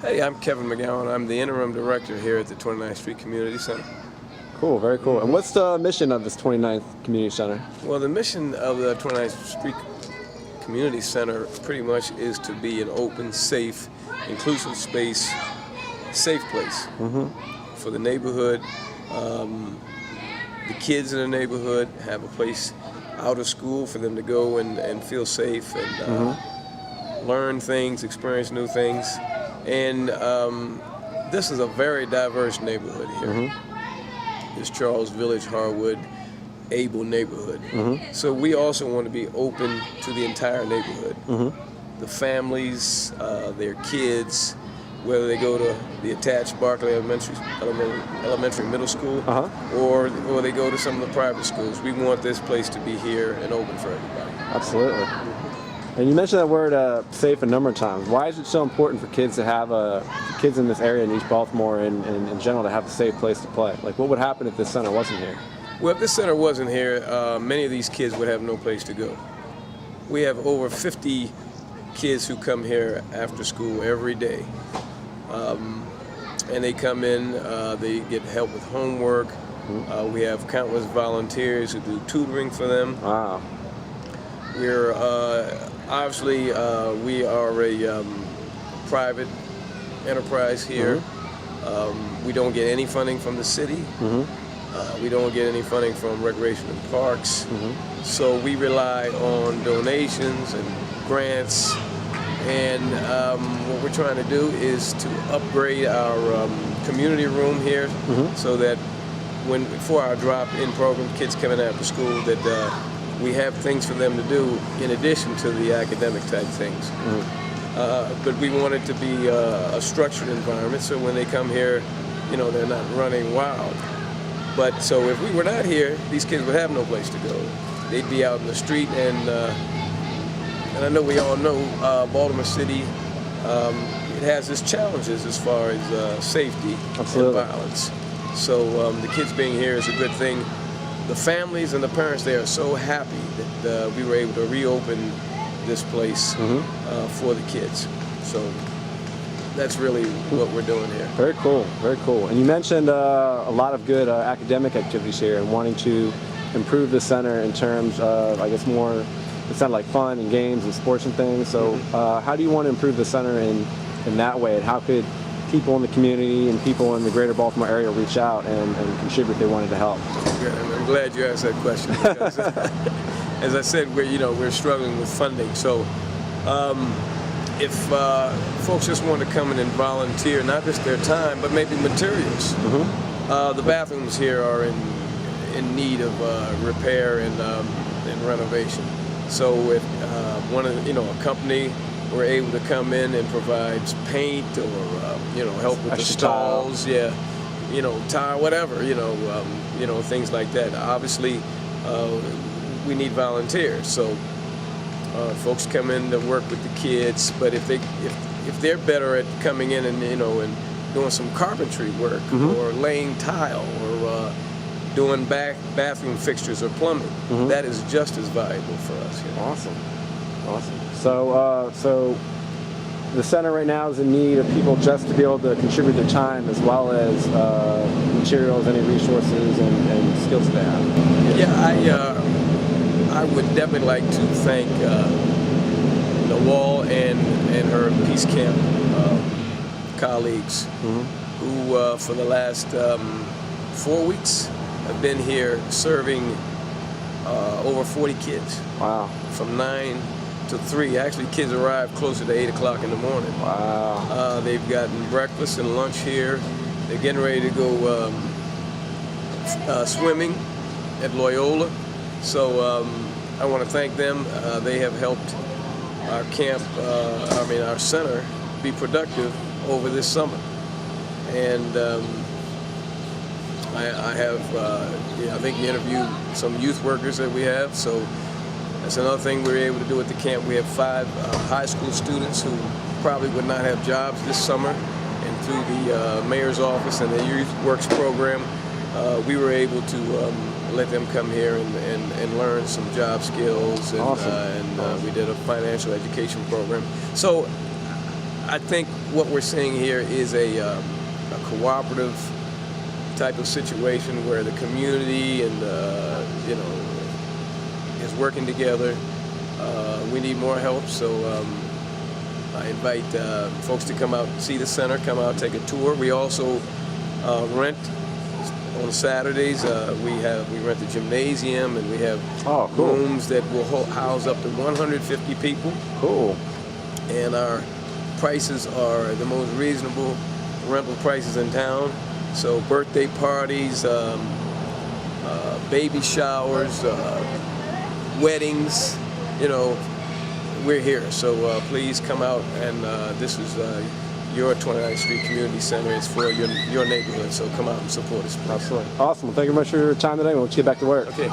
Hey, I'm Kevin McGowan. I'm the interim director here at the 29th Street Community Center. Cool, very cool. And what's the mission of this 29th Community Center? Well, the mission of the 29th Street Community Center pretty much is to be an open, safe, inclusive space, safe place for the neighborhood. The kids in the neighborhood have a place out of school for them to go and feel safe and learn things, experience new things. And this is a very diverse neighborhood here. It's Charles Village, Harwood, Able neighborhood. So we also want to be open to the entire neighborhood. The families, their kids, whether they go to the attached Barclay Elementary Middle School or they go to some of the private schools. We want this place to be here and open for everybody. Absolutely. And you mentioned that word safe a number of times. Why is it so important for kids to have kids in this area in East Baltimore and in general to have a safe place to play? Like, what would happen if this center wasn't here? Well, if this center wasn't here, many of these kids would have no place to go. We have over 50 kids who come here after school every day. And they come in, they get help with homework. We have countless volunteers who do tutoring for them. Wow. We're obviously we are a private enterprise here. We don't get any funding from the city. We don't get any funding from recreation and parks. So we rely on donations and grants. And what we're trying to do is to upgrade our community room here so that for our drop-in program, kids coming after school, that we have things for them to do in addition to the academic type things. But we want it to be a structured environment, so when they come here, you know, they're not running wild. But so if we were not here, these kids would have no place to go. They'd be out in the street, and I know we all know Baltimore City, it has its challenges as far as safety and violence. So the kids being here is a good thing. The families and the parents, they are so happy that we were able to reopen this place for the kids. So that's really what we're doing here. Very cool, very cool. And you mentioned a lot of good academic activities here and wanting to improve the center in terms of, I guess, more, it sounded like fun and games and sports and things. So how do you want to improve the center in that way? And how could people in the community and people in the greater Baltimore area reach out and contribute if they wanted to help? I'm glad you asked that question because, as I said, we're struggling with funding. So if folks just want to come in and volunteer, not just their time, but maybe materials. The bathrooms here are in need of repair and renovation. So if a company were able to come in and provide paint or help with the stalls, tile, whatever, things like that. Obviously, we need volunteers. So folks come in to work with the kids, but if they're better at coming in and and doing some carpentry work or laying tile or doing bathroom fixtures or plumbing, that is just as valuable for us. Awesome. So the center right now is in need of people just to be able to contribute their time as well as materials, any resources and skills they have. Yeah, I would definitely like to thank Nawal and her Peace Camp colleagues who for the last 4 weeks have been here serving over 40 kids. Wow. From 9 to 3. Actually, kids arrive closer to 8 o'clock in the morning. Wow. They've gotten breakfast and lunch here. They're getting ready to go swimming at Loyola. So I want to thank them. They have helped our camp, our center, be productive over this summer. And I think you interviewed some youth workers that we have. So that's another thing we were able to do at the camp. We have 5 high school students who probably would not have jobs this summer, and through the mayor's office and the youth works program, we were able to let them come here and learn some job skills, and, awesome. we did a financial education program. So I think what we're seeing here is a cooperative type of situation where the community and you know, is working together. We need more help, so I invite folks to come out, see the center, come out, take a tour. We also rent on Saturdays. We rent the gymnasium, and we have rooms that will house up to 150 people. Cool. And our prices are the most reasonable rental prices in town. So birthday parties, baby showers, weddings, you know, we're here. So please come out, and this is your 29th Street Community Center. It's for your neighborhood, so come out and support us, please. Absolutely. Awesome. Well, thank you very much for your time today. We'll get back to work. Okay.